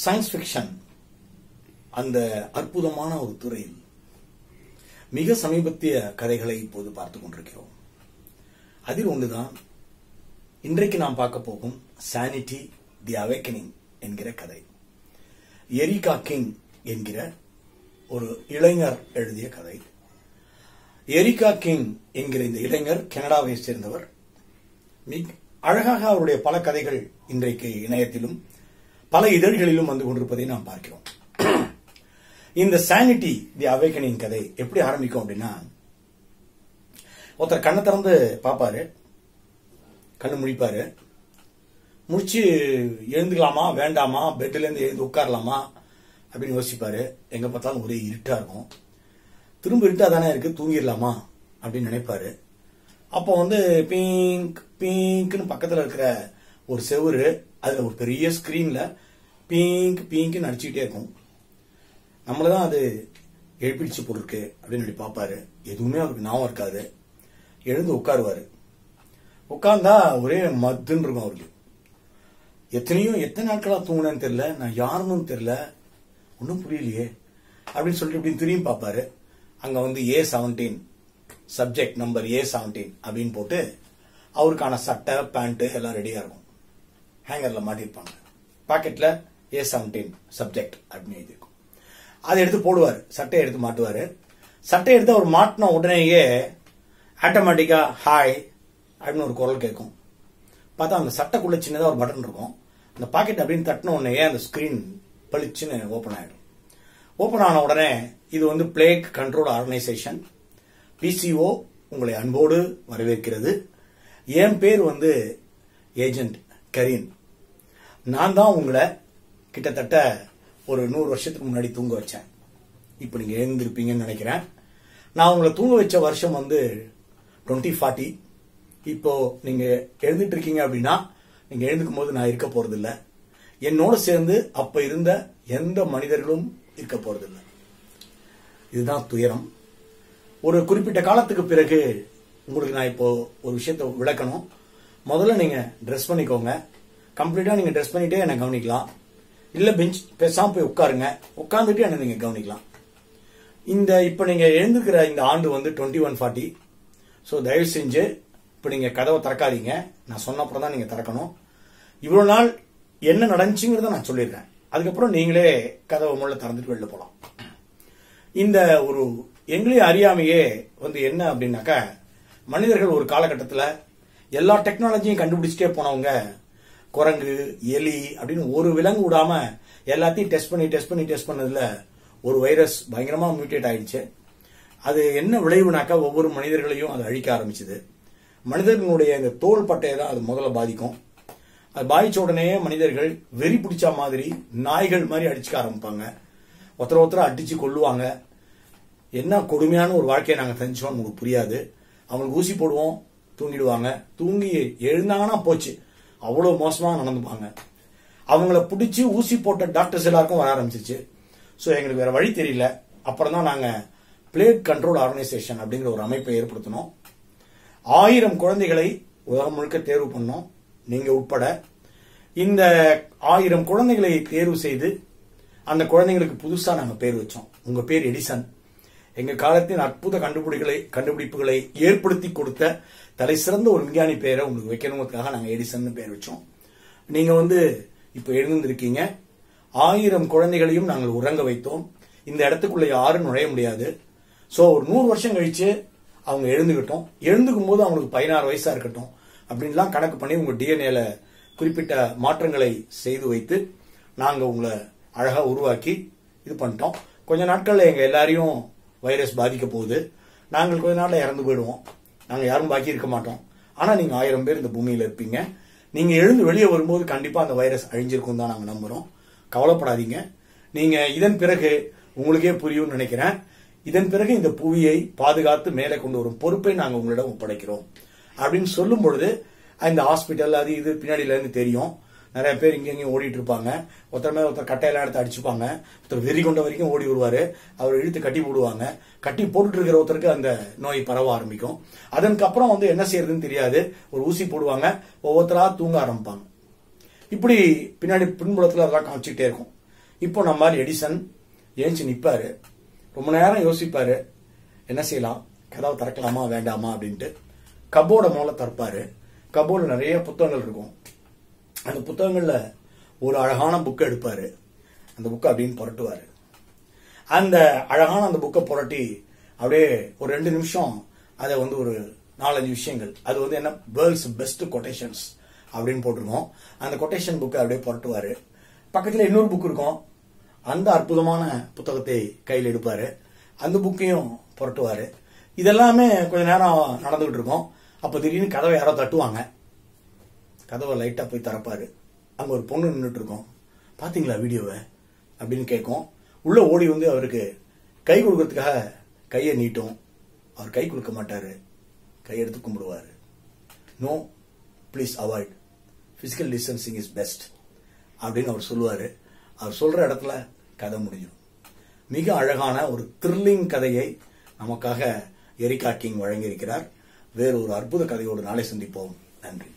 Science fiction அந்த அற்புதமான ஒரு துறையில் மிக சமீபத்திய கதைகளை இப்போது பார்த்துக் கொண்டிருக்கிறோம். அதில் ஒன்றுதான் இன்றைக்கு நாம் பார்க்க போகும் சானிட்டி தி அவேக்கனிங் என்கிற கதை. எரிகா கிங் என்கிற ஒரு இளைஞர் எழுதிய கதை. எரிகா கிங் என்கிற இந்த இளைஞர் கனடாவை சேர்ந்தவர். அழகாக அவருடைய பல கதைகள் இன்றைக்கு இணையத்திலும் பல இதழ்களிலும் வந்து கொண்டிருப்பதை நாம் பார்க்கிறோம். இந்த சானிட்டி தி அவேக்கனிங் கதை எப்படி ஆரம்பிக்கும் அப்படின்னா, ஒருத்தர் கண்ணை திறந்து பார்ப்பாரு, கண்ணு முழிப்பாரு, முடிச்சு எழுந்துக்கலாமா வேண்டாமா, பெட்ல இருந்து எழுந்து உட்காரலாமா அப்படின்னு யோசிப்பாரு. எங்க பார்த்தாலும் ஒரே இருட்டா இருக்கும். திரும்ப இருட்டா தானே இருக்கு, தூங்கிடலாமா அப்படின்னு நினைப்பாரு. அப்போ பிங்க் பிங்க்னு பக்கத்துல இருக்கிற ஒரு செவுரு, அதுல ஒரு பெரிய ஸ்கிரீன்ல பிங்க் பிங்க்னு அடிச்சுக்கிட்டே இருக்கும். நம்மளதான் அது எழுப்பிடிச்சு போட்டிருக்கு அப்படின்னு சொல்லி பார்ப்பாரு. எதுவுமே அவருக்கு ஞாபகம் இருக்காது. எழுந்து உட்காருவாரு. உட்கார்ந்தா ஒரே மத்துன்னு இருக்கும் அவருக்கு. எத்தனை நாட்களா தூங்கினேன்னு தெரியல, நான் யாருன்னு தெரியல, ஒன்னும் புரியலையே அப்படின்னு சொல்லிட்டு இப்படின்னு திரும்பி பார்ப்பாரு. அங்க A17 சப்ஜெக்ட் நம்பர் A17 அப்படின்னு போட்டு அவருக்கான சட்டை பேண்ட் எல்லாம் ரெடியா இருக்கும். ஹேங்கர்ல மாட்டிருப்பாங்க. பாக்கெட்ல A17 சப்ஜெக்ட் அப்படின்னு எழுதிருக்கும். அதை எடுத்து போடுவாரு, சட்டையை எடுத்து மாட்டுவாரு. சட்டையை எடுத்து அவர் மாட்டின உடனேயே ஆட்டோமேட்டிக்கா ஹாய் அப்படின்னு ஒரு குரல் கேட்கும். பார்த்தா அந்த சட்டைக்குள்ள சின்னதா ஒரு பட்டன் இருக்கும். அந்த பாக்கெட் அப்படின்னு தட்டின உடனே அந்த ஸ்கிரீன் பளிச்சுன்னு ஓபன் ஆயிடும். ஓபன் ஆன உடனே இது பிளேக் கண்ட்ரோல் ஆர்கனைசேஷன் PCO உங்களை அன்போடு வரவேற்கிறது. என் பேர் ஏஜென்ட் கரீன். நான் தான் உங்களை கிட்டத்தட்ட ஒரு 100 வருஷத்துக்கு முன்னாடி தூங்க வச்சேன். இப்ப நீங்க எழுந்திருப்பீங்கன்னு நினைக்கிறேன். நான் உங்களை தூங்க வச்ச வருஷம் 2040. இப்போ நீங்க எழுந்துட்டு இருக்கீங்க அப்படின்னா, நீங்க எழுந்துக்கும் போது நான் இருக்க போறது இல்ல. என்னோட சேர்ந்து அப்ப இருந்த எந்த மனிதர்களும் இருக்க போறது இல்ல. இதுதான் துயரம். ஒரு குறிப்பிட்ட காலத்துக்கு பிறகு உங்களுக்கு நான் இப்போ ஒரு விஷயத்தை விளக்கணும். முதல்ல நீங்க ட்ரெஸ் பண்ணிக்கோங்க. கம்ப்ளீட்டா நீங்க ட்ரெஸ் பண்ணிட்டே என்ன கவனிக்கலாம். இல்ல பெஞ்ச் பேசாம போய் உட்காருங்க. உட்கார்ந்துட்டு என்ன நீங்க கவனிக்கலாம். இப்ப நீங்க எழுந்துக்கிற இந்த ஆண்டு 2140. சோ தயவு செஞ்சு இப்ப நீங்க கதவை திறக்காதீங்க. நான் சொன்னப்பறம் தான் நீங்க திறக்கணும். இவ்வளவு நாள் என்ன நடந்துச்சுங்கிறத நான் சொல்லிடுறேன். அதுக்கப்புறம் நீங்களே கதவை முள்ள திறந்துட்டு வெளில போலாம். இந்த ஒரு எங்களையும் அறியாமையே என்ன அப்படின்னாக்கா, மனிதர்கள் ஒரு காலகட்டத்தில் எல்லா டெக்னாலஜியும் கண்டுபிடிச்சிட்டே போனவங்க, குரங்கு எலி அப்படின்னு ஒரு விலங்கு விடாம எல்லாத்தையும் டெஸ்ட் பண்ணதுல ஒரு வைரஸ் பயங்கரமா மியூட்டேட் ஆயிடுச்சு. அது என்ன விளைவுனாக்கா, ஒவ்வொரு மனிதர்களையும் அது அழிக்க ஆரம்பிச்சது. மனிதர்களுடைய இந்த தோல் பட்டையை தான் அது முதல்ல பாதிக்கும். அது பாதிச்ச உடனே மனிதர்கள் வெறி பிடிச்ச மாதிரி நாய்கள் மாதிரி அடிச்சுக்க ஆரம்பிப்பாங்க. ஒருத்தர் அடிச்சு கொள்ளுவாங்க. என்ன கொடுமையான ஒரு வாழ்க்கையை நாங்க செஞ்சோம் உங்களுக்கு புரியாது. அவங்களுக்கு ஊசி போடுவோம், தூங்கிடுவாங்க. தூங்கி எழுந்தாங்கன்னா போச்சு, அவ்வளவு மோசமா நடந்துப்பாங்க. அவங்கள பிடிச்சி ஊசி போட்ட டாக்டர்ஸ் எல்லாருக்கும் வர ஆரம்பிச்சிச்சு. சோ எங்களுக்கு வேற வழி தெரியல. அப்புறம் தான் நாங்க பிளேக் கண்ட்ரோல் ஆர்கனைசேஷன் அப்படிங்கிற ஒரு அமைப்பை ஏற்படுத்தினோம். 1000 குழந்தைகளை உலகம் முழுக்க தேர்வு பண்ணோம், நீங்க உட்பட. இந்த 1000 குழந்தைகளை தேர்வு செய்து அந்த குழந்தைங்களுக்கு புதுசா நாங்க பேர் வச்சோம். உங்க பேர் எடிசன். எங்க காலத்தின் அற்புத கண்டுபிடிப்புகளை ஏற்படுத்தி கொடுத்த தலை சிறந்த ஒரு விஞ்ஞானி பேரை உங்களுக்கு வைக்கணுங்கிறதுக்காக நாங்க எடிசன் பேர் வச்சோம். நீங்க இப்ப எழுந்திருக்கீங்க. 1000 குழந்தைகளையும் நாங்கள் உறங்க வைத்தோம். இந்த இடத்துக்குள்ள யாரும் நுழைய முடியாது. சோ ஒரு 100 வருஷம் கழிச்சு அவங்க எழுந்துகிட்டோம். எழுந்துக்கும் போது அவங்களுக்கு 16 வயசா இருக்கட்டும் அப்படின்லாம் கணக்கு பண்ணி உங்க டிஎன்ஏல குறிப்பிட்ட மாற்றங்களை செய்து வைத்து நாங்க உங்களை அழகா உருவாக்கி இது பண்ணிட்டோம். கொஞ்ச நாட்கள்ல எங்க எல்லாரையும் வைரஸ் பாதிக்க போகுது. நாங்கள் கொஞ்ச நாள்ல இறந்து போயிடுவோம். நாங்க யாரும் பாக்கி இருக்க மாட்டோம். ஆனா நீங்க 1000 பேர் இந்த பூமியில இருப்பீங்க. நீங்க எழுந்து வெளியே வரும்போது கண்டிப்பா அந்த வைரஸ் அழிஞ்சிருக்கும் தான் நாங்க நம்புறோம். கவலைப்படாதீங்க. நீங்க இதன் பிறகு உங்களுக்கே புரியும்னு நினைக்கிறேன். இதன் பிறகு இந்த புவியை பாதுகாத்து மேலே கொண்டு வரும் பொறுப்பை நாங்க உங்களிடம் ஒப்படைக்கிறோம் அப்படின்னு சொல்லும் பொழுது இந்த ஹாஸ்பிட்டல் அது இது பின்னாடியில இருந்து தெரியும். நிறைய பேர் இங்கேயும் ஓடிட்டு இருப்பாங்க. ஒருத்தர் மேல ஒருத்தர் கட்டையெல்லாம் எடுத்து அடிச்சுப்பாங்க. ஒருத்தர் வெறி கொண்ட வரைக்கும் ஓடி வருவாரு. அவர் இழுத்து கட்டி போடுவாங்க. கட்டி போட்டுட்டு இருக்கிற ஒருத்தருக்கு அந்த நோய் பரவ ஆரம்பிக்கும். அதற்கப்புறம் என்ன செய்யறதுன்னு தெரியாது. ஒரு ஊசி போடுவாங்க. ஒவ்வொருத்தரா தூங்க ஆரம்பிப்பாங்க. இப்படி பின்னாடி பின்புலத்துல அதெல்லாம் காமிச்சுக்கிட்டே இருக்கும். இப்போ நம்ம எடிசன் ஏஞ்சி நிப்பாரு, ரொம்ப நேரம் யோசிப்பாரு, என்ன செய்யலாம், கதவை திறக்கலாமா வேண்டாமா அப்படின்ட்டு. கபோர்ட மூலம் திறப்பாரு. கபோர்டு நிறைய புத்தகங்கள் இருக்கும். அந்த புத்தகங்கள்ல ஒரு அழகான புக்கை எடுப்பாரு. அந்த புக்கை அப்படின்னு புரட்டுவாரு. அந்த அழகான அந்த புக்கை புரட்டி அப்படியே ஒரு 2 நிமிஷம் அதை ஒரு 4-5 விஷயங்கள், அது என்ன வேர்ல்ட்ஸ் பெஸ்ட் கொட்டேஷன்ஸ் அப்படின்னு போட்டிருக்கோம். அந்த கொட்டேஷன் புக்கை அப்படியே புரட்டுவாரு. பக்கத்துல இன்னொரு புக் இருக்கும். அந்த அற்புதமான புத்தகத்தை கையில் எடுப்பாரு. அந்த புக்கையும் புரட்டுவாரு. இதெல்லாமே கொஞ்ச நேரம் நடந்துகிட்டு இருக்கும். அப்ப திடீர்னு கதவை யாரோ தட்டுவாங்க. கதவை லைட்டா போய் திறப்பாரு. அங்க ஒரு பொண்ணு நின்றுட்டு இருக்கும். பாத்தீங்களா வீடியோவை அப்படின்னு கேட்கும். உள்ள ஓடி அவருக்கு கை கொடுக்கறதுக்காக கையை நீட்டும். அவர் கை கொடுக்க மாட்டாரு, கையெடுத்து கும்பிடுவாரு. No, please avoid, physical distancing is best அப்படின்னு அவர் சொல்லுவாரு. அவர் சொல்ற இடத்துல கதை முடியும். மிக அழகான ஒரு த்ரில்லிங் கதையை நமக்காக எரிகா கிங் வழங்கியிருக்கிறார். வேறு ஒரு அற்புத கதையோடு நாளை சந்திப்போம். நன்றி.